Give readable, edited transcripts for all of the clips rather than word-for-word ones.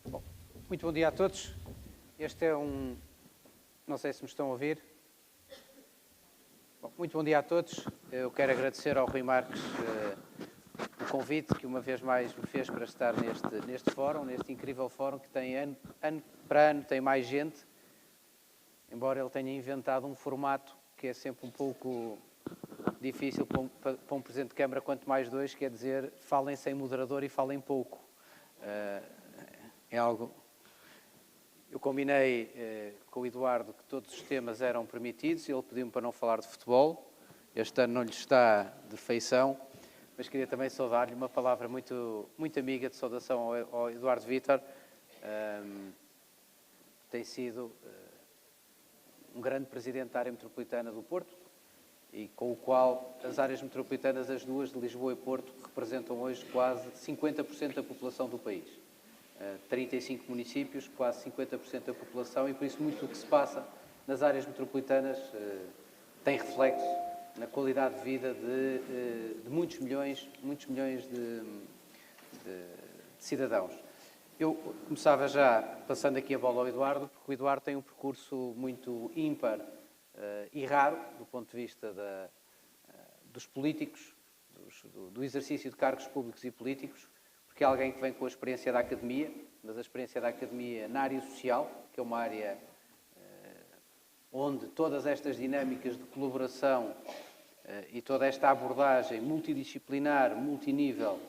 Bom, muito bom dia a todos. Este é Não sei se me estão a ouvir. Bom, muito bom dia a todos. Eu quero agradecer ao Rui Marques o convite que uma vez mais me fez para estar neste fórum, neste incrível fórum que tem ano para ano tem mais gente, embora ele tenha inventado um formato que é sempre um pouco difícil para um Presidente de Câmara, quanto mais dois, quer dizer, falem sem moderador e falem pouco. É algo... Eu combinei com o Eduardo que todos os temas eram permitidos e ele pediu-me para não falar de futebol. Este ano não lhe está de feição, mas queria também saudar-lhe uma palavra muito amiga de saudação ao Eduardo Vítor. Tem sido um grande presidente da área metropolitana do Porto e com o qual as áreas metropolitanas, as duas de Lisboa e Porto, representam hoje quase 50% da população do país. 35 municípios, quase 50% da população, e por isso muito do que se passa nas áreas metropolitanas tem reflexo na qualidade de vida de muitos milhões de cidadãos. Eu começava já passando aqui a bola ao Eduardo, porque o Eduardo tem um percurso muito ímpar e raro do ponto de vista dos políticos, do exercício de cargos públicos e políticos, porque é alguém que vem com a experiência da academia, mas a experiência da academia na área social, que é uma área onde todas estas dinâmicas de colaboração e toda esta abordagem multidisciplinar, multinível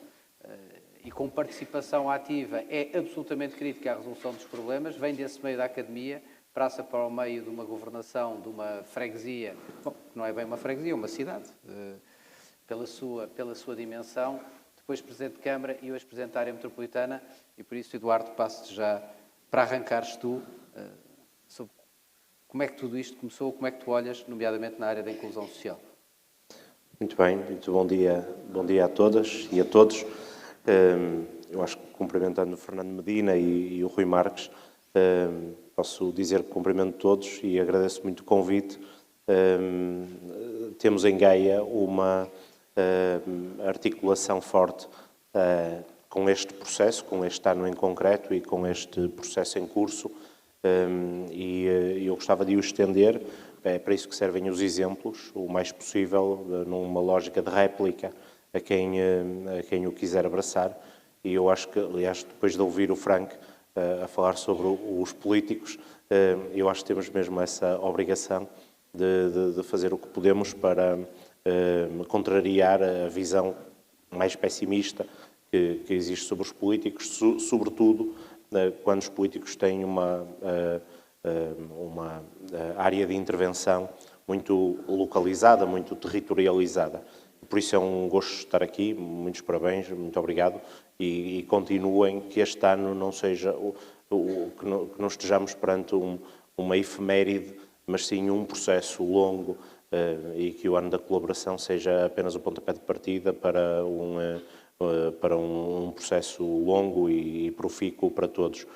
e com participação ativa é absolutamente crítica à resolução dos problemas, vem desse meio da academia, passa para o meio de uma governação, de uma freguesia, bom, não é bem uma freguesia, é uma cidade, pela sua dimensão, depois Presidente de Câmara e hoje Presidente da área metropolitana, e por isso, Eduardo, passo-te já para arrancares tu sobre como é que tudo isto começou, como é que tu olhas, nomeadamente na área da inclusão social. Muito bem, muito bom dia a todas e a todos. Eu acho que cumprimentando o Fernando Medina e o Rui Marques, posso dizer que cumprimento todos e agradeço muito o convite. Temos em Gaia uma articulação forte com este processo, com este ano em concreto e com este processo em curso, e eu gostava de o estender, é para isso que servem os exemplos, o mais possível, numa lógica de réplica a quem o quiser abraçar, e eu acho que, aliás, depois de ouvir o Frank a falar sobre os políticos, eu acho que temos mesmo essa obrigação de fazer o que podemos para contrariar a visão mais pessimista que existe sobre os políticos, sobretudo quando os políticos têm uma área de intervenção muito localizada, muito territorializada. Por isso é um gosto estar aqui, muitos parabéns, muito obrigado, e continuem, que este ano não seja que não estejamos perante uma efeméride, mas sim um processo longo, e que o ano da colaboração seja apenas o pontapé de partida para um processo longo e profícuo para todos.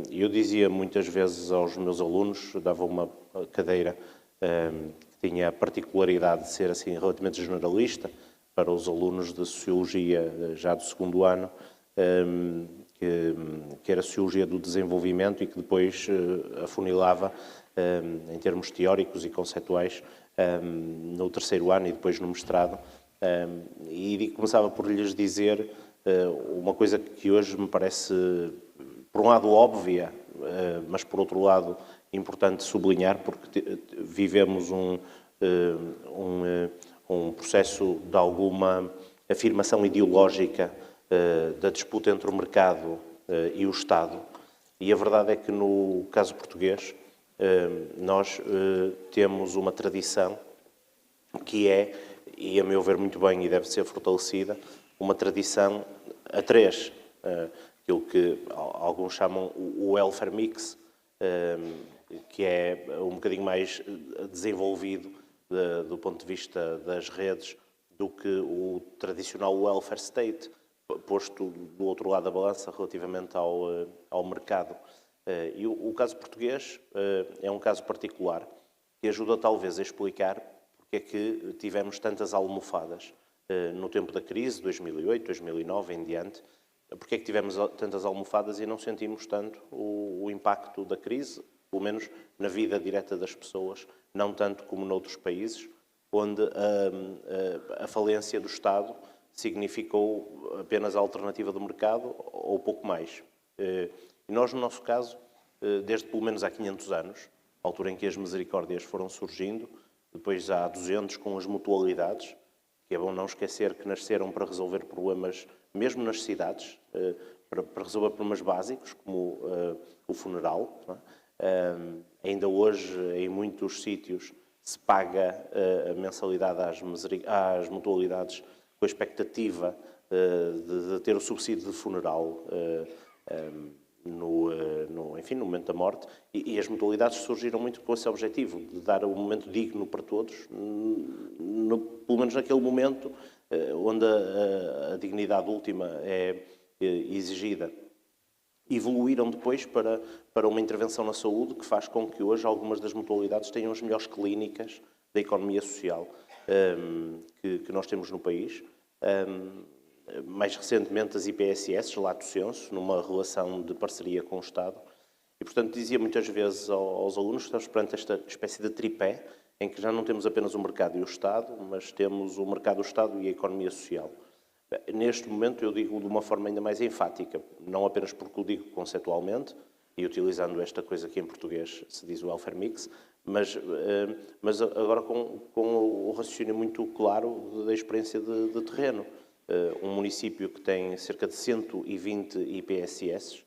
Eu dizia muitas vezes aos meus alunos, dava uma cadeira que tinha a particularidade de ser assim relativamente generalista para os alunos de Sociologia já do segundo ano, que era Sociologia do Desenvolvimento e que depois afunilava em termos teóricos e conceituais no terceiro ano e depois no mestrado, e começava por lhes dizer uma coisa que hoje me parece, por um lado, óbvia, mas por outro lado importante sublinhar, porque vivemos um processo de alguma afirmação ideológica da disputa entre o mercado e o Estado, e a verdade é que no caso português nós temos uma tradição que é, e a meu ver muito bem e deve ser fortalecida, uma tradição a três, aquilo que alguns chamam o welfare mix, que é um bocadinho mais desenvolvido do ponto de vista das redes do que o tradicional welfare state, posto do outro lado da balança relativamente ao mercado. E o caso português é um caso particular que ajuda talvez a explicar porque é que tivemos tantas almofadas no tempo da crise, 2008, 2009 em diante, porque é que tivemos tantas almofadas e não sentimos tanto o impacto da crise, pelo menos na vida direta das pessoas, não tanto como noutros países, onde a falência do Estado significou apenas a alternativa do mercado ou pouco mais. E nós, no nosso caso, desde pelo menos há 500 anos, a altura em que as misericórdias foram surgindo, depois há 200 com as mutualidades, que é bom não esquecer que nasceram para resolver problemas, mesmo nas cidades, para resolver problemas básicos, como o funeral. Não é? Ainda hoje, em muitos sítios, se paga a mensalidade às mutualidades com a expectativa de ter o subsídio de funeral enfim, no momento da morte, e as mutualidades surgiram muito com esse objetivo, de dar um momento digno para todos, pelo menos naquele momento onde a dignidade última é exigida. Evoluíram depois para uma intervenção na saúde que faz com que hoje algumas das mutualidades tenham as melhores clínicas da economia social que nós temos no país. Mais recentemente as IPSS, lato sensu, numa relação de parceria com o Estado. E, portanto, dizia muitas vezes aos alunos que estamos perante esta espécie de tripé, em que já não temos apenas o mercado e o Estado, mas temos o mercado, o Estado e a economia social. Neste momento eu digo de uma forma ainda mais enfática, não apenas porque o digo conceptualmente, e utilizando esta coisa que em português se diz o welfare mix, mas agora com o raciocínio muito claro da experiência de terreno. Um município que tem cerca de 120 IPSS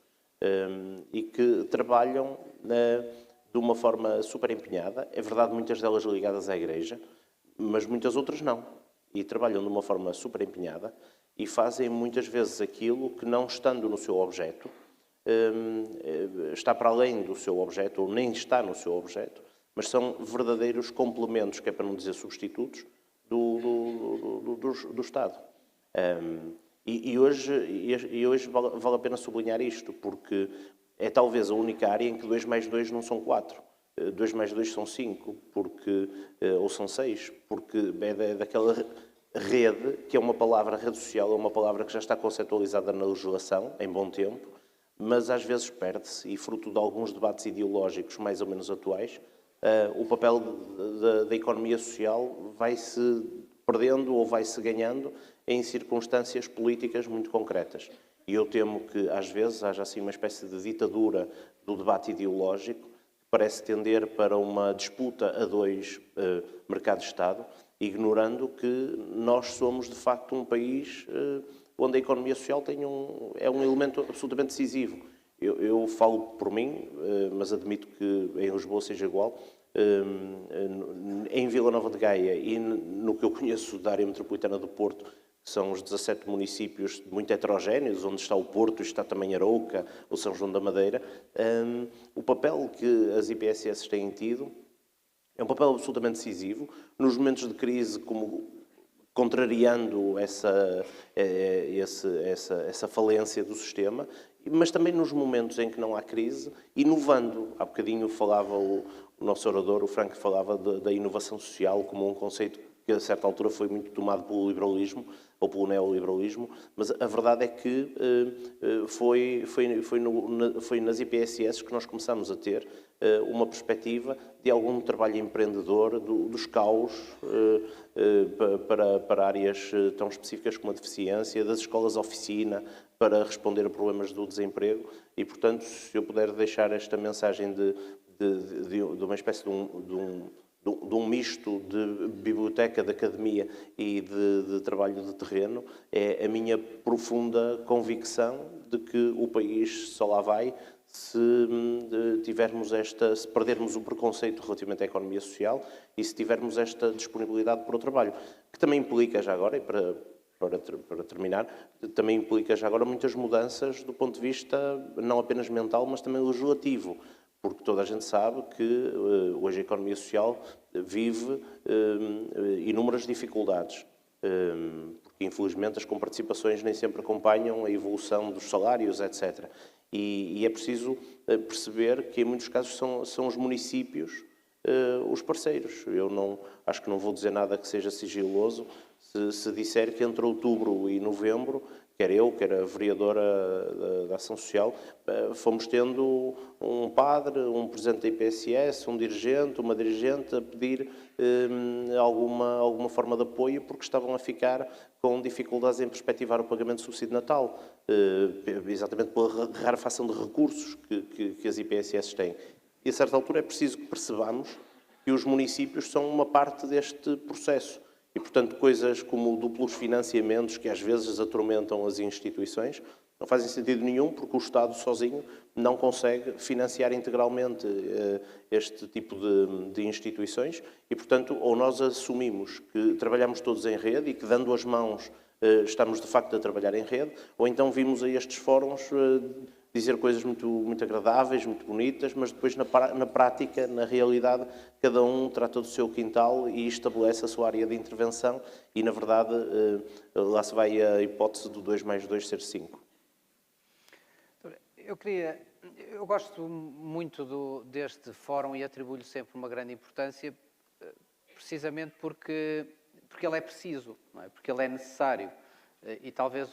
e que trabalham de uma forma super empenhada. É verdade, muitas delas ligadas à Igreja, mas muitas outras não. E trabalham de uma forma super empenhada e fazem muitas vezes aquilo que, não estando no seu objeto, está para além do seu objeto, ou nem está no seu objeto, mas são verdadeiros complementos, que é para não dizer substitutos, do Estado. E hoje vale a pena sublinhar isto, porque é talvez a única área em que 2 mais 2 não são 4. 2 mais 2 são 5, ou são 6, porque é daquela rede, que é uma palavra, rede social, é uma palavra que já está conceptualizada na legislação, em bom tempo, mas às vezes perde-se, e fruto de alguns debates ideológicos mais ou menos atuais, o papel da economia social vai-se perdendo ou vai-se ganhando em circunstâncias políticas muito concretas. E eu temo que, às vezes, haja assim uma espécie de ditadura do debate ideológico que parece tender para uma disputa a 2 mercado-Estado, ignorando que nós somos, de facto, um país onde a economia social é um elemento absolutamente decisivo. Eu falo por mim, mas admito que em Lisboa seja igual. Em Vila Nova de Gaia e no que eu conheço da área metropolitana do Porto, que são os 17 municípios muito heterogéneos, onde está o Porto, está também Arouca, ou São João da Madeira, o papel que as IPSS têm tido é um papel absolutamente decisivo. Nos momentos de crise, como contrariando essa falência do sistema, mas também nos momentos em que não há crise, inovando. Há bocadinho falava o nosso orador, o Franco, falava da inovação social como um conceito que a certa altura foi muito tomado pelo liberalismo, ou pelo neoliberalismo, mas a verdade é que foi nas IPSS que nós começamos a ter uma perspectiva de algum trabalho empreendedor dos caos para áreas tão específicas como a deficiência, das escolas-oficina, para responder a problemas do desemprego. E, portanto, se eu puder deixar esta mensagem de uma espécie de um misto de biblioteca, de academia e de trabalho de terreno, é a minha profunda convicção de que o país só lá vai se perdermos o preconceito relativamente à economia social e se tivermos esta disponibilidade para o trabalho, que também implica, já agora, e para terminar, também implica já agora muitas mudanças do ponto de vista não apenas mental, mas também legislativo, porque toda a gente sabe que hoje a economia social vive inúmeras dificuldades, porque infelizmente as comparticipações nem sempre acompanham a evolução dos salários, etc. E é preciso perceber que em muitos casos são os municípios os parceiros. Eu acho que não vou dizer nada que seja sigiloso se disser que entre outubro e novembro, quer eu, quer a vereadora da Ação Social, fomos tendo um padre, um presidente da IPSS, um dirigente, uma dirigente a pedir alguma forma de apoio porque estavam a ficar com dificuldades em perspectivar o pagamento do subsídio de Natal, exatamente pela rarefação de recursos que as IPSS têm. E a certa altura é preciso que percebamos que os municípios são uma parte deste processo. E, portanto, coisas como duplos financiamentos, que às vezes atormentam as instituições, não fazem sentido nenhum, porque o Estado sozinho não consegue financiar integralmente este tipo de instituições. E, portanto, ou nós assumimos que trabalhamos todos em rede e que, dando as mãos, estamos de facto a trabalhar em rede, ou então vimos a estes fóruns dizer coisas muito agradáveis, muito bonitas, mas depois na prática, na realidade, cada um trata do seu quintal e estabelece a sua área de intervenção e, na verdade, lá se vai a hipótese do 2 mais 2 ser 5. Eu gosto muito deste fórum e atribuo-lhe sempre uma grande importância, precisamente porque ele é preciso, não é? Porque ele é necessário. E talvez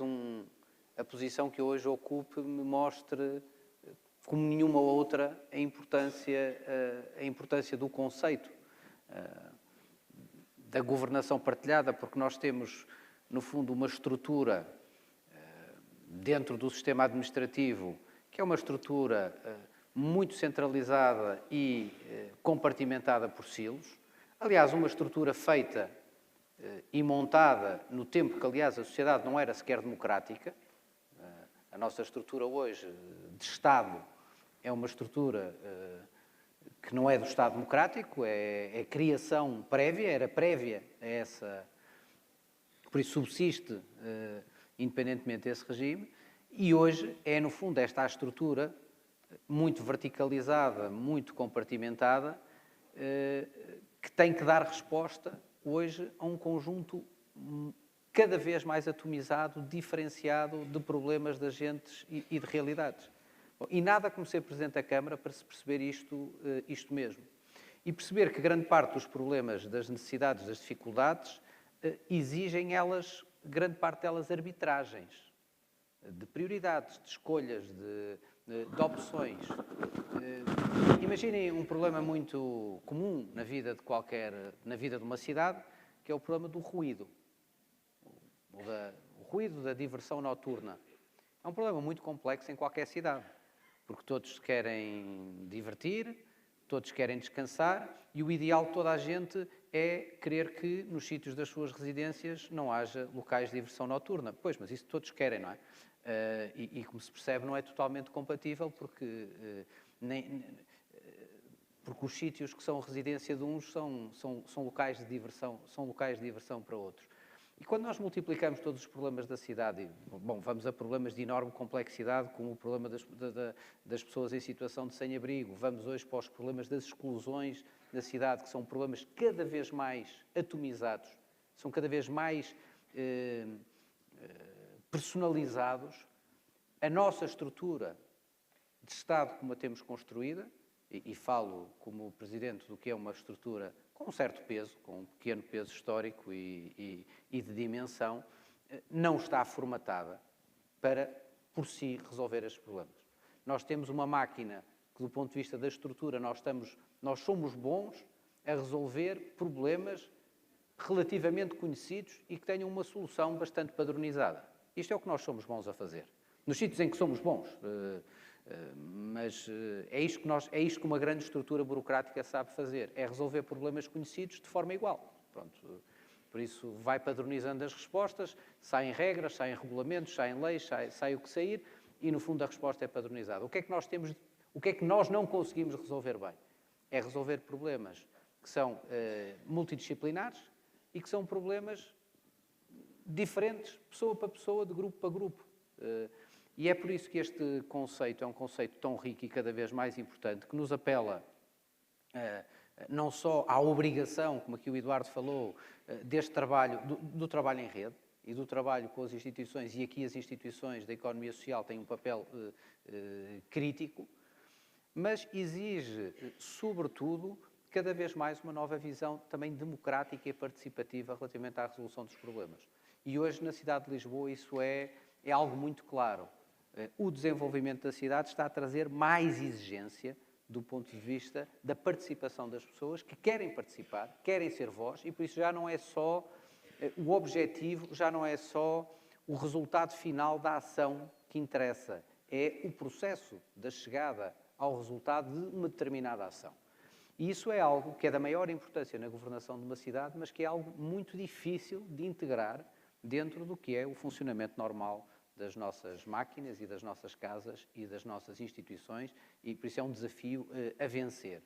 a posição que eu hoje ocupe me mostre, como nenhuma outra, a importância do conceito da governação partilhada, porque nós temos, no fundo, uma estrutura dentro do sistema administrativo, que é uma estrutura muito centralizada e compartimentada por silos. Aliás, uma estrutura feita e montada no tempo que, aliás, a sociedade não era sequer democrática. A nossa estrutura hoje de Estado é uma estrutura que não é do Estado democrático, é criação prévia, era prévia a essa... Por isso subsiste independentemente desse regime. E hoje é, no fundo, esta a estrutura muito verticalizada, muito compartimentada, que tem que dar resposta hoje a um conjunto cada vez mais atomizado, diferenciado de problemas de agentes e de realidades. Bom, e nada como ser Presidente da Câmara para se perceber isto mesmo. E perceber que grande parte dos problemas, das necessidades, das dificuldades, exigem elas, grande parte delas, arbitragens, de prioridades, de escolhas, de opções. Imaginem um problema muito comum na vida de uma cidade, que é o problema do ruído. O ruído da diversão noturna. É um problema muito complexo em qualquer cidade, porque todos se querem divertir, todos querem descansar e o ideal de toda a gente é querer que nos sítios das suas residências não haja locais de diversão noturna. Pois, mas isso todos querem, não é? E como se percebe, não é totalmente compatível, porque os sítios que são residência de uns são locais de diversão para outros. E quando nós multiplicamos todos os problemas da cidade, bom, vamos a problemas de enorme complexidade, como o problema das pessoas em situação de sem-abrigo, vamos hoje para os problemas das exclusões da cidade, que são problemas cada vez mais atomizados, são cada vez mais personalizados. A nossa estrutura de Estado, como a temos construída, e falo como Presidente do que é uma estrutura com um certo peso, com um pequeno peso histórico e de dimensão, não está formatada para, por si, resolver estes problemas. Nós temos uma máquina que, do ponto de vista da estrutura, nós somos bons a resolver problemas relativamente conhecidos e que tenham uma solução bastante padronizada. Isto é o que nós somos bons a fazer. Nos sítios em que somos bons, mas é isto que uma grande estrutura burocrática sabe fazer, é resolver problemas conhecidos de forma igual. Pronto, por isso vai padronizando as respostas, saem regras, saem regulamentos, saem leis, sai o que sair e no fundo a resposta é padronizada. O que é que nós não conseguimos resolver bem? É resolver problemas que são multidisciplinares e que são problemas diferentes, pessoa para pessoa, de grupo para grupo. E é por isso que este conceito é um conceito tão rico e cada vez mais importante, que nos apela não só à obrigação, como aqui o Eduardo falou, deste trabalho, do trabalho em rede e do trabalho com as instituições, e aqui as instituições da economia social têm um papel crítico, mas exige, sobretudo, cada vez mais uma nova visão também democrática e participativa relativamente à resolução dos problemas. E hoje, na cidade de Lisboa, isso é algo muito claro. O desenvolvimento da cidade está a trazer mais exigência do ponto de vista da participação das pessoas que querem participar, querem ser voz, e por isso já não é só o objetivo, já não é só o resultado final da ação que interessa, é o processo da chegada ao resultado de uma determinada ação. E isso é algo que é da maior importância na governação de uma cidade, mas que é algo muito difícil de integrar dentro do que é o funcionamento normal das nossas máquinas e das nossas casas e das nossas instituições, e por isso é um desafio a vencer.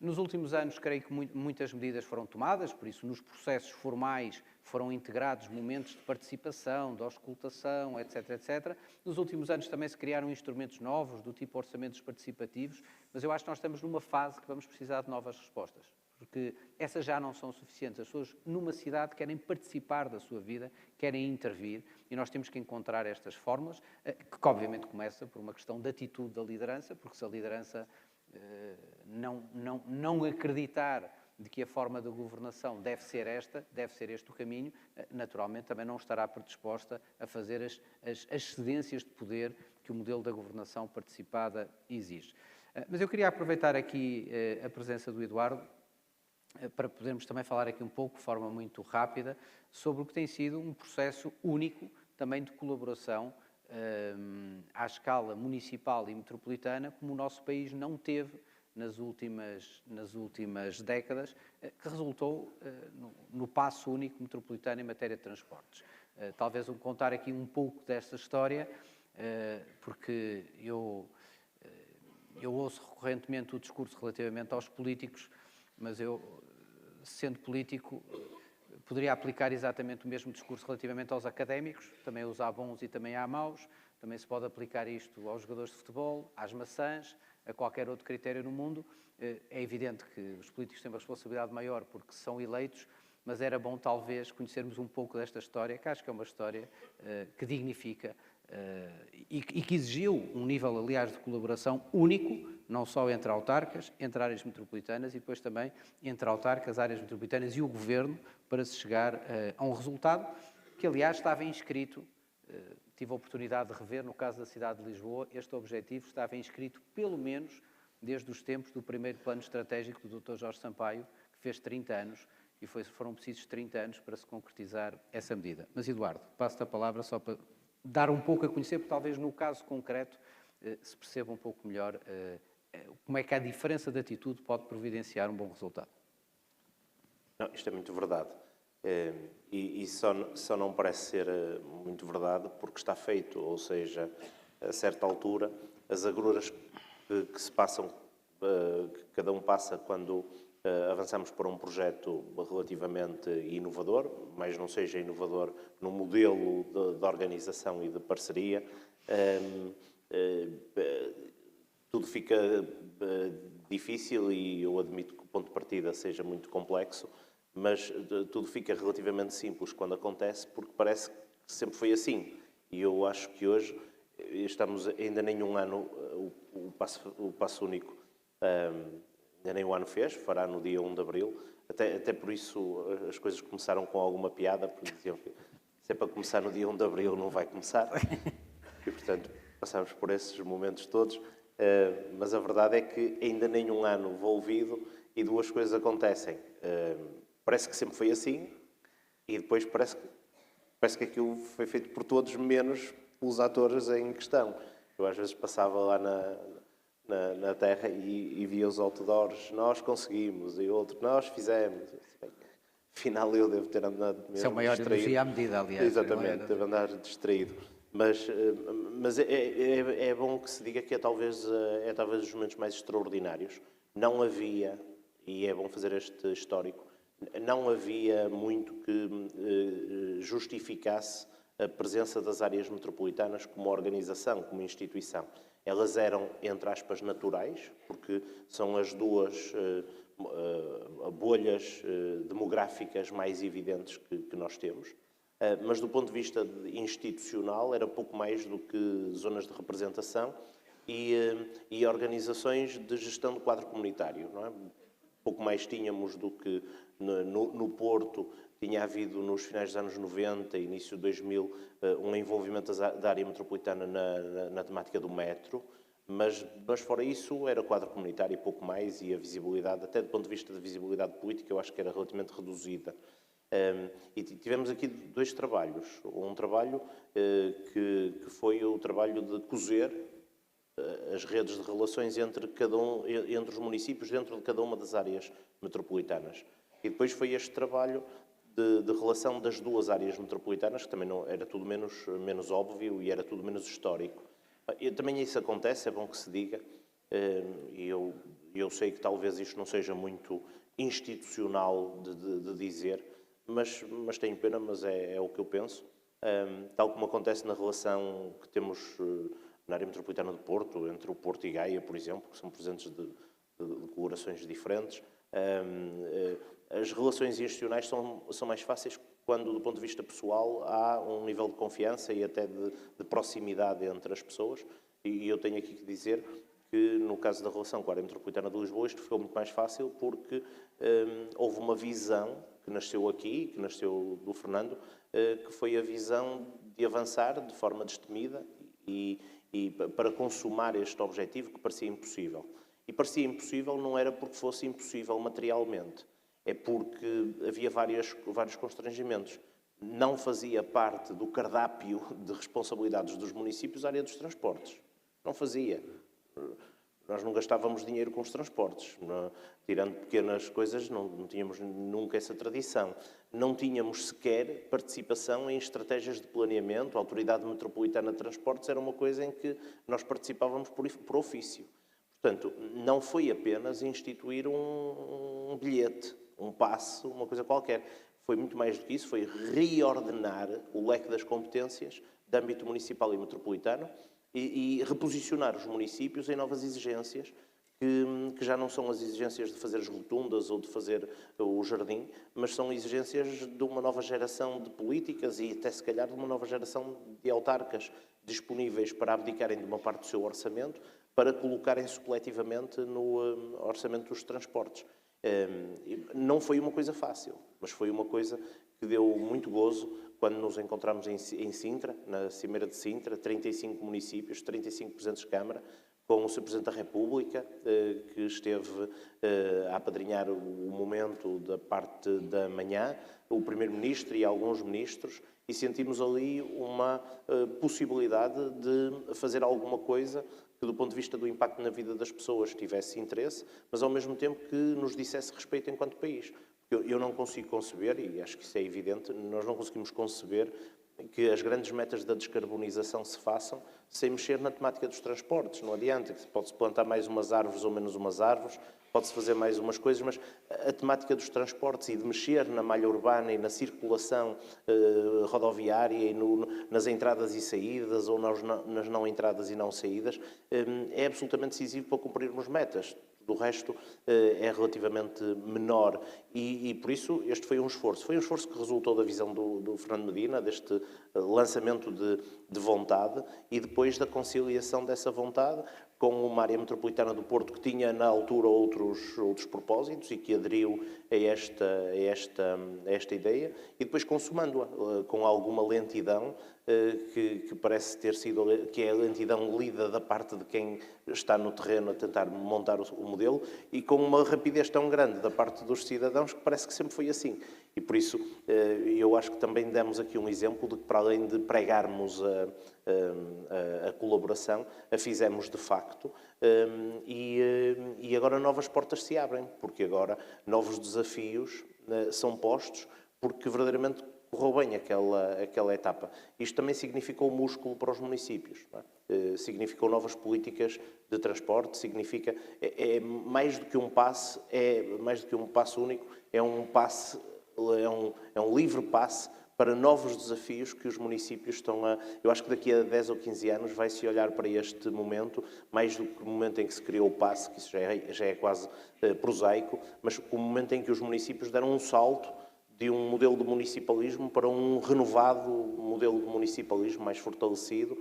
Nos últimos anos, creio que muitas medidas foram tomadas, por isso, nos processos formais foram integrados momentos de participação, de auscultação, etc, etc. Nos últimos anos também se criaram instrumentos novos, do tipo orçamentos participativos, mas eu acho que nós estamos numa fase que vamos precisar de novas respostas, porque essas já não são suficientes. As pessoas, numa cidade, querem participar da sua vida, querem intervir, e nós temos que encontrar estas fórmulas, que obviamente começa por uma questão de atitude da liderança, porque se a liderança não acreditar de que a forma de governação deve ser este o caminho, naturalmente também não estará predisposta a fazer as cedências de poder que o modelo da governação participada exige. Mas eu queria aproveitar aqui a presença do Eduardo para podermos também falar aqui um pouco, de forma muito rápida, sobre o que tem sido um processo único também de colaboração à escala municipal e metropolitana, como o nosso país não teve nas últimas décadas, que resultou no passo único metropolitano em matéria de transportes. Talvez contar aqui um pouco desta história, porque eu ouço recorrentemente o discurso relativamente aos políticos, mas eu, sendo político, poderia aplicar exatamente o mesmo discurso relativamente aos académicos, também os há bons e também há maus, também se pode aplicar isto aos jogadores de futebol, às maçãs, a qualquer outro critério no mundo. É evidente que os políticos têm uma responsabilidade maior porque são eleitos, mas era bom talvez conhecermos um pouco desta história, que acho que é uma história que dignifica e que exigiu um nível, aliás, de colaboração único, não só entre autarcas, entre áreas metropolitanas e depois também entre autarcas, áreas metropolitanas e o Governo, para se chegar a um resultado que, aliás, estava inscrito, tive a oportunidade de rever, no caso da cidade de Lisboa, este objetivo estava inscrito, pelo menos, desde os tempos do primeiro plano estratégico do Dr. Jorge Sampaio, que fez 30 anos, e foram precisos 30 anos para se concretizar essa medida. Mas, Eduardo, passo-te a palavra só para dar um pouco a conhecer, porque talvez no caso concreto se perceba um pouco melhor como é que a diferença de atitude pode providenciar um bom resultado. Não, isto é muito verdade. E só não parece ser muito verdade porque está feito, ou seja, a certa altura, as agruras que se passam, que cada um passa quando avançamos para um projeto relativamente inovador, mas não seja inovador no modelo de organização e de parceria, tudo fica difícil e eu admito que o ponto de partida seja muito complexo, mas tudo fica relativamente simples quando acontece, porque parece que sempre foi assim. E eu acho que hoje estamos ainda nem um ano, o passo único ainda nem um ano fez, fará no dia 1 de Abril, até por isso as coisas começaram com alguma piada, porque diziam que se é para começar no dia 1 de Abril não vai começar, e portanto passamos por esses momentos todos, mas a verdade é que ainda nem um ano envolvido e duas coisas acontecem. Parece que sempre foi assim e depois parece que aquilo foi feito por todos, menos pelos atores em questão. Eu às vezes passava lá na terra e via os outdoors, nós conseguimos, e outro, nós fizemos. Afinal, eu devo ter andado mesmo distraído. Isso é o maior elogio à medida, aliás. Exatamente, devo andar distraído. Mas é bom que se diga que é talvez os momentos mais extraordinários. Não havia, e é bom fazer este histórico, não havia muito que justificasse a presença das áreas metropolitanas como organização, como instituição. Elas eram, entre aspas, naturais, porque são as duas bolhas demográficas mais evidentes que nós temos, mas do ponto de vista institucional era pouco mais do que zonas de representação e organizações de gestão do quadro comunitário, não é? pouco mais tínhamos do que no Porto. Tinha havido nos finais dos anos 90 e início de 2000 um envolvimento da área metropolitana na temática do metro, mas fora isso era quadro comunitário e pouco mais, e a visibilidade, até do ponto de vista da visibilidade política, eu acho que era relativamente reduzida. E tivemos aqui dois trabalhos. Um trabalho que foi o trabalho de cozer as redes de relações entre os municípios dentro de cada uma das áreas metropolitanas. E depois foi este trabalho de relação das duas áreas metropolitanas, que também não, era tudo menos óbvio e era tudo menos histórico. E também isso acontece, é bom que se diga, e eu sei que talvez isto não seja muito institucional de dizer, mas tenho pena, mas é o que eu penso. Tal como acontece na relação que temos na área metropolitana do Porto, entre o Porto e Gaia, por exemplo, que são presentes de colorações diferentes. As relações institucionais são mais fáceis quando, do ponto de vista pessoal, há um nível de confiança e até de proximidade entre as pessoas. E eu tenho aqui que dizer que, no caso da relação com a área metropolitana de Lisboa, isto ficou muito mais fácil porque houve uma visão que nasceu aqui, que nasceu do Fernando, que foi a visão de avançar de forma destemida e para consumar este objetivo que parecia impossível. E parecia impossível não era porque fosse impossível materialmente, é porque havia vários constrangimentos. Não fazia parte do cardápio de responsabilidades dos municípios a área dos transportes. Não fazia. Nós não gastávamos dinheiro com os transportes. Tirando pequenas coisas, não tínhamos nunca essa tradição. Não tínhamos sequer participação em estratégias de planeamento. A Autoridade Metropolitana de Transportes era uma coisa em que nós participávamos por ofício. Portanto, não foi apenas instituir um bilhete, um passe, uma coisa qualquer. Foi muito mais do que isso, foi reordenar o leque das competências de âmbito municipal e metropolitano e reposicionar os municípios em novas exigências que já não são as exigências de fazer as rotundas ou de fazer o jardim, mas são exigências de uma nova geração de políticas e até se calhar de uma nova geração de autarcas disponíveis para abdicarem de uma parte do seu orçamento para colocarem-se coletivamente no orçamento dos transportes. Não foi uma coisa fácil, mas foi uma coisa que deu muito gozo quando nos encontramos em Sintra, na Cimeira de Sintra, 35 municípios, 35 presidentes de Câmara, com o Sr. Presidente da República, que esteve a apadrinhar o momento da parte da manhã, o Primeiro-Ministro e alguns ministros, e sentimos ali uma possibilidade de fazer alguma coisa que, do ponto de vista do impacto na vida das pessoas, tivesse interesse, mas ao mesmo tempo que nos dissesse respeito enquanto país. Eu não consigo conceber, e acho que isso é evidente, nós não conseguimos conceber que as grandes metas da descarbonização se façam sem mexer na temática dos transportes. Não adianta, pode-se plantar mais umas árvores ou menos umas árvores, pode-se fazer mais umas coisas, mas a temática dos transportes e de mexer na malha urbana e na circulação rodoviária e nas entradas e saídas ou nas não entradas e não saídas é absolutamente decisivo para cumprirmos metas. Do resto é relativamente menor e por isso este foi um esforço. Foi um esforço que resultou da visão do Fernando Medina, deste lançamento de vontade e depois da conciliação dessa vontade com uma área metropolitana do Porto que tinha na altura outros propósitos e que aderiu a esta ideia e depois consumando-a com alguma lentidão que parece ter sido, que é a lentidão lida da parte de quem está no terreno a tentar montar o modelo e com uma rapidez tão grande da parte dos cidadãos que parece que sempre foi assim. E por isso eu acho que também demos aqui um exemplo de que, para além de pregarmos a colaboração, a fizemos de facto e agora novas portas se abrem, porque agora novos desafios são postos, porque verdadeiramente correu bem aquela etapa. Isto também significou músculo para os municípios, não é? Significou novas políticas de transporte, significa é mais do que um passe, é mais do que um passe único, é um passe, é um livre passe para novos desafios que os municípios estão a... Eu acho que daqui a 10 ou 15 anos vai-se olhar para este momento, mais do que o momento em que se criou o passe, que isso já é quase prosaico, mas o momento em que os municípios deram um salto de um modelo de municipalismo para um renovado modelo de municipalismo mais fortalecido,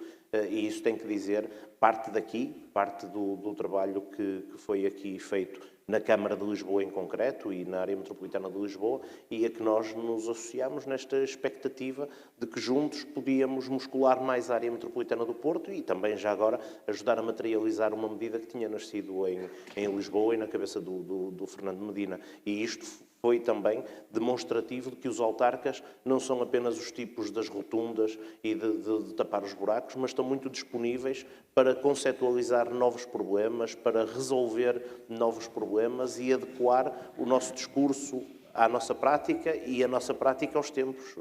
e isso tem que dizer, parte daqui, parte do trabalho que foi aqui feito na Câmara de Lisboa em concreto e na área metropolitana de Lisboa, e a que nós nos associámos nesta expectativa de que juntos podíamos muscular mais a área metropolitana do Porto e também, já agora, ajudar a materializar uma medida que tinha nascido em Lisboa e na cabeça do Fernando Medina. E isto foi também demonstrativo de que os autarcas não são apenas os tipos das rotundas e de tapar os buracos, mas estão muito disponíveis para conceptualizar novos problemas, para resolver novos problemas e adequar o nosso discurso à nossa prática e a nossa prática aos tempos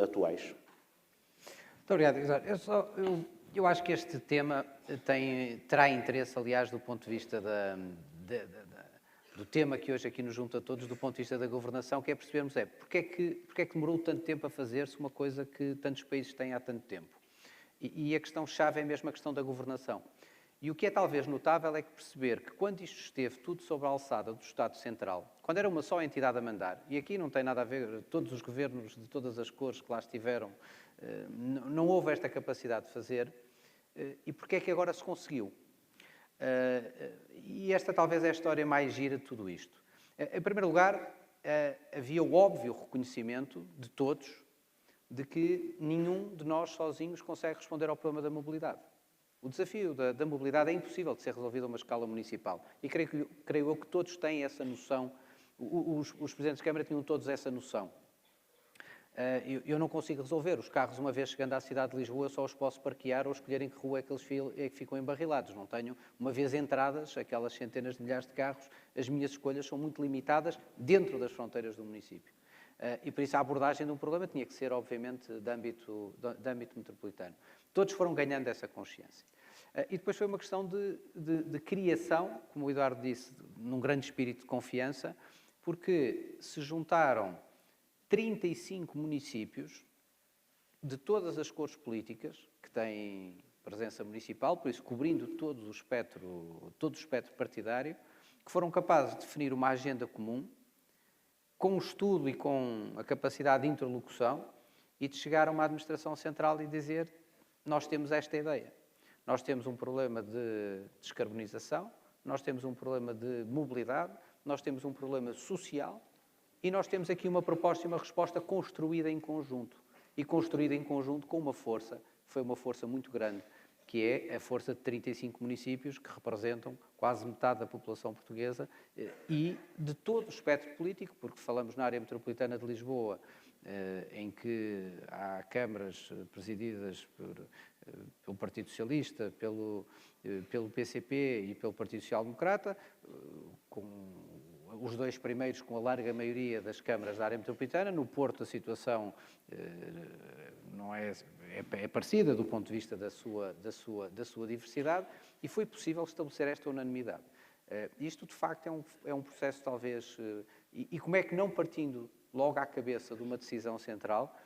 atuais. Muito obrigado, Isar. Eu acho que este tema terá interesse, aliás, do ponto de vista do tema que hoje aqui nos junta a todos, do ponto de vista da governação, que é percebermos porque é que demorou tanto tempo a fazer-se uma coisa que tantos países têm há tanto tempo. E a questão-chave é mesmo a questão da governação. E o que é talvez notável é que perceber que quando isto esteve tudo sob a alçada do Estado Central, quando era uma só entidade a mandar, e aqui não tem nada a ver, todos os governos de todas as cores que lá estiveram, não houve esta capacidade de fazer, e porque é que agora se conseguiu? E esta talvez é a história mais gira de tudo isto. Em primeiro lugar, havia o óbvio reconhecimento de todos de que nenhum de nós sozinhos consegue responder ao problema da mobilidade. O desafio da mobilidade é impossível de ser resolvido a uma escala municipal. E creio eu que todos têm essa noção, os presidentes de Câmara tinham todos essa noção. Eu não consigo resolver. Os carros, uma vez chegando à cidade de Lisboa, eu só os posso parquear ou escolher em que rua é que eles ficam embarrilados. Não tenho, uma vez entradas, aquelas centenas de milhares de carros, as minhas escolhas são muito limitadas dentro das fronteiras do município. E por isso a abordagem de um problema tinha que ser, obviamente, de âmbito metropolitano. Todos foram ganhando essa consciência. E depois foi uma questão de criação, como o Eduardo disse, num grande espírito de confiança, porque se juntaram 35 municípios de todas as cores políticas que têm presença municipal, por isso cobrindo todo o espectro partidário, que foram capazes de definir uma agenda comum, com o estudo e com a capacidade de interlocução, e de chegar a uma administração central e dizer: nós temos esta ideia. Nós temos um problema de descarbonização, nós temos um problema de mobilidade, nós temos um problema social e nós temos aqui uma proposta e uma resposta construída em conjunto. E construída em conjunto com uma força, que foi uma força muito grande, que é a força de 35 municípios que representam quase metade da população portuguesa e de todo o espectro político, porque falamos na área metropolitana de Lisboa, em que há câmaras presididas pelo Partido Socialista, pelo PCP e pelo Partido Social Democrata, com os dois primeiros com a larga maioria das câmaras da área metropolitana. No Porto a situação não é parecida do ponto de vista da sua diversidade, e foi possível estabelecer esta unanimidade. Isto, de facto, é um processo talvez... E como é que, não partindo logo à cabeça de uma decisão central,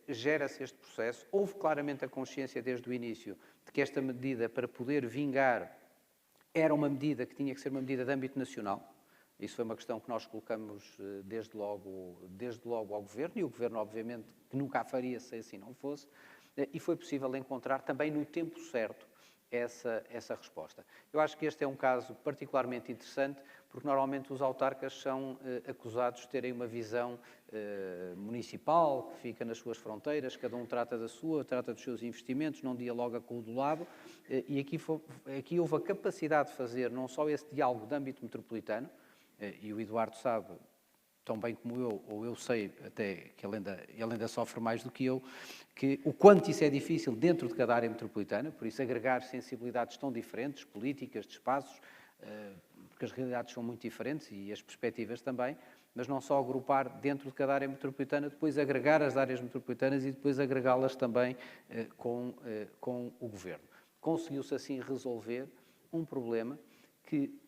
gera-se este processo? Houve claramente a consciência desde o início de que esta medida, para poder vingar, era uma medida que tinha que ser uma medida de âmbito nacional. Isso foi uma questão que nós colocamos desde logo ao Governo, e o Governo, obviamente, que nunca a faria se assim não fosse, e foi possível encontrar também no tempo certo essa resposta. Eu acho que este é um caso particularmente interessante, porque normalmente os autarcas são acusados de terem uma visão municipal, que fica nas suas fronteiras, cada um trata da sua, trata dos seus investimentos, não dialoga com o do lado, e aqui houve a capacidade de fazer não só esse diálogo de âmbito metropolitano, e o Eduardo sabe tão bem como eu, ou eu sei até que ele ainda sofre mais do que eu, que o quanto isso é difícil dentro de cada área metropolitana, por isso agregar sensibilidades tão diferentes, políticas, de espaços, porque as realidades são muito diferentes e as perspectivas também, mas não só agrupar dentro de cada área metropolitana, depois agregar as áreas metropolitanas e depois agregá-las também com o Governo. Conseguiu-se assim resolver um problema que,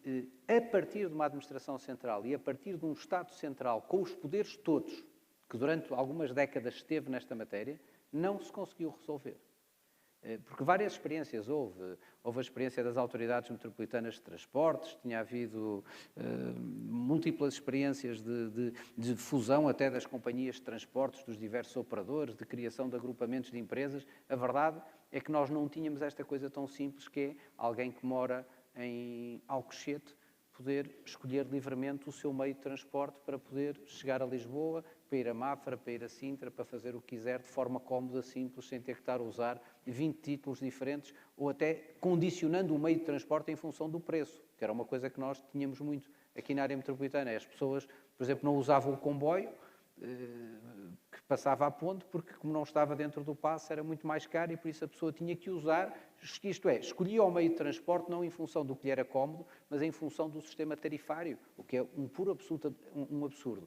a partir de uma administração central e a partir de um Estado central com os poderes todos, que durante algumas décadas esteve nesta matéria, não se conseguiu resolver. Porque várias experiências houve. Houve a experiência das autoridades metropolitanas de transportes, tinha havido múltiplas experiências de fusão até das companhias de transportes, dos diversos operadores, de criação de agrupamentos de empresas. A verdade é que nós não tínhamos esta coisa tão simples, que é alguém que mora em Alcochete poder escolher livremente o seu meio de transporte para poder chegar a Lisboa, para ir a Mafra, para ir a Sintra, para fazer o que quiser de forma cómoda, simples, sem ter que estar a usar 20 títulos diferentes ou até condicionando o meio de transporte em função do preço, que era uma coisa que nós tínhamos muito aqui na área metropolitana. As pessoas, por exemplo, não usavam o comboio que passava à ponte, porque como não estava dentro do passe era muito mais caro e por isso a pessoa tinha que usar, isto é, escolhia o meio de transporte não em função do que lhe era cómodo, mas em função do sistema tarifário, o que é um absurdo.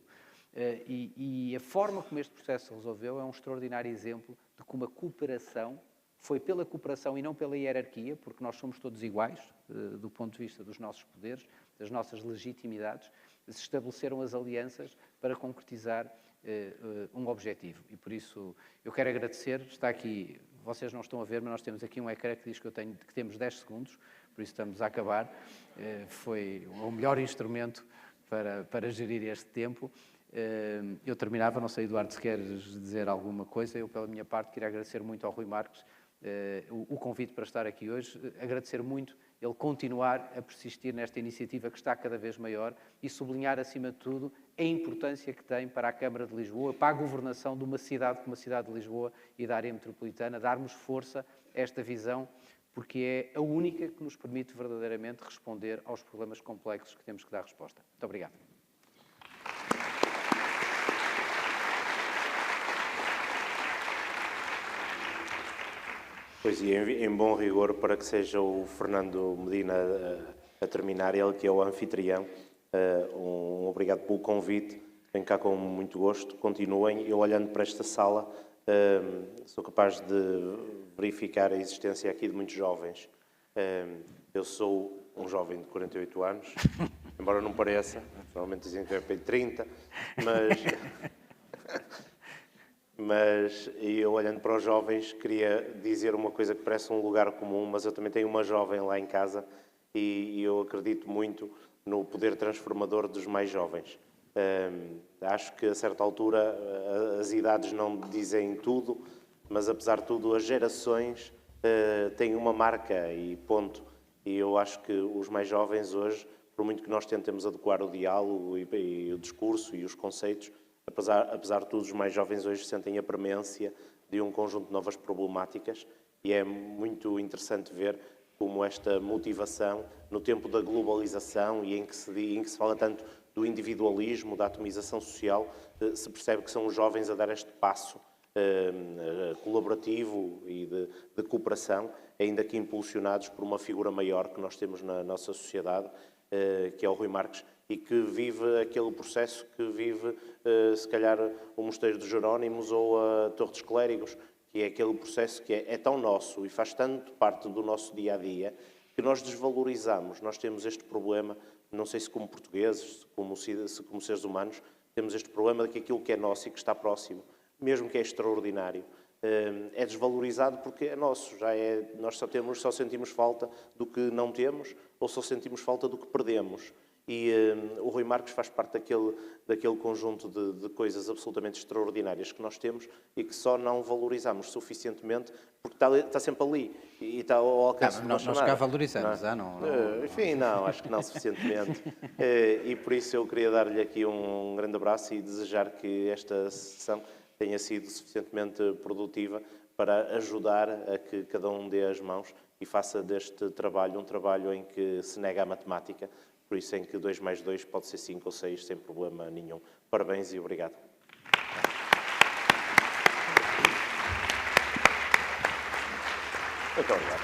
E a forma como este processo se resolveu é um extraordinário exemplo de como a cooperação foi pela cooperação e não pela hierarquia, porque nós somos todos iguais, do ponto de vista dos nossos poderes, das nossas legitimidades, se estabeleceram as alianças para concretizar um objetivo. E por isso eu quero agradecer, está aqui, vocês não estão a ver, mas nós temos aqui um ecrã que diz que temos 10 segundos, por isso estamos a acabar. Foi o melhor instrumento para gerir este tempo. Eu terminava, não sei, Eduardo, se queres dizer alguma coisa. Eu, pela minha parte, queria agradecer muito ao Rui Marques o convite para estar aqui hoje, agradecer muito ele continuar a persistir nesta iniciativa que está cada vez maior e sublinhar, acima de tudo, a importância que tem para a Câmara de Lisboa, para a governação de uma cidade como a cidade de Lisboa e da área metropolitana, darmos força a esta visão, porque é a única que nos permite verdadeiramente responder aos problemas complexos que temos que dar resposta. Muito obrigado. Pois, e em bom rigor, para que seja o Fernando Medina a terminar, ele que é o anfitrião, um obrigado pelo convite, venho cá com muito gosto, continuem. Eu, olhando para esta sala, sou capaz de verificar a existência aqui de muitos jovens. Eu sou um jovem de 48 anos, embora não pareça, normalmente dizem que é para 30, mas eu, olhando para os jovens, queria dizer uma coisa que parece um lugar comum, mas eu também tenho uma jovem lá em casa e eu acredito muito no poder transformador dos mais jovens. Acho que, a certa altura, as idades não dizem tudo, mas, apesar de tudo, as gerações têm uma marca e ponto. E eu acho que os mais jovens hoje, por muito que nós tentemos adequar o diálogo e o discurso e os conceitos, apesar de tudo, os mais jovens hoje sentem a premência de um conjunto de novas problemáticas e é muito interessante ver como esta motivação, no tempo da globalização e em que se fala tanto do individualismo, da atomização social, se percebe que são os jovens a dar este passo colaborativo e de cooperação, ainda que impulsionados por uma figura maior que nós temos na nossa sociedade, que é o Rui Marques, e que vive aquele processo que vive, se calhar, o Mosteiro dos Jerónimos ou a Torre dos Clérigos, que é aquele processo que é tão nosso e faz tanto parte do nosso dia-a-dia, que nós desvalorizamos. Nós temos este problema, não sei se como portugueses, se como seres humanos, temos este problema de que aquilo que é nosso e que está próximo, mesmo que é extraordinário, é desvalorizado porque é nosso. Nós só sentimos falta do que não temos ou só sentimos falta do que perdemos. E o Rui Marques faz parte daquele conjunto de coisas absolutamente extraordinárias que nós temos e que só não valorizamos suficientemente porque está sempre ali e está ao alcance de nós cá valorizamos, enfim, não, acho que não suficientemente. E por isso eu queria dar-lhe aqui um grande abraço e desejar que esta sessão tenha sido suficientemente produtiva para ajudar a que cada um dê as mãos e faça deste trabalho um trabalho em que se nega a matemática, por isso em que 2 mais 2 pode ser 5 ou 6 sem problema nenhum. Parabéns e obrigado. Muito obrigado.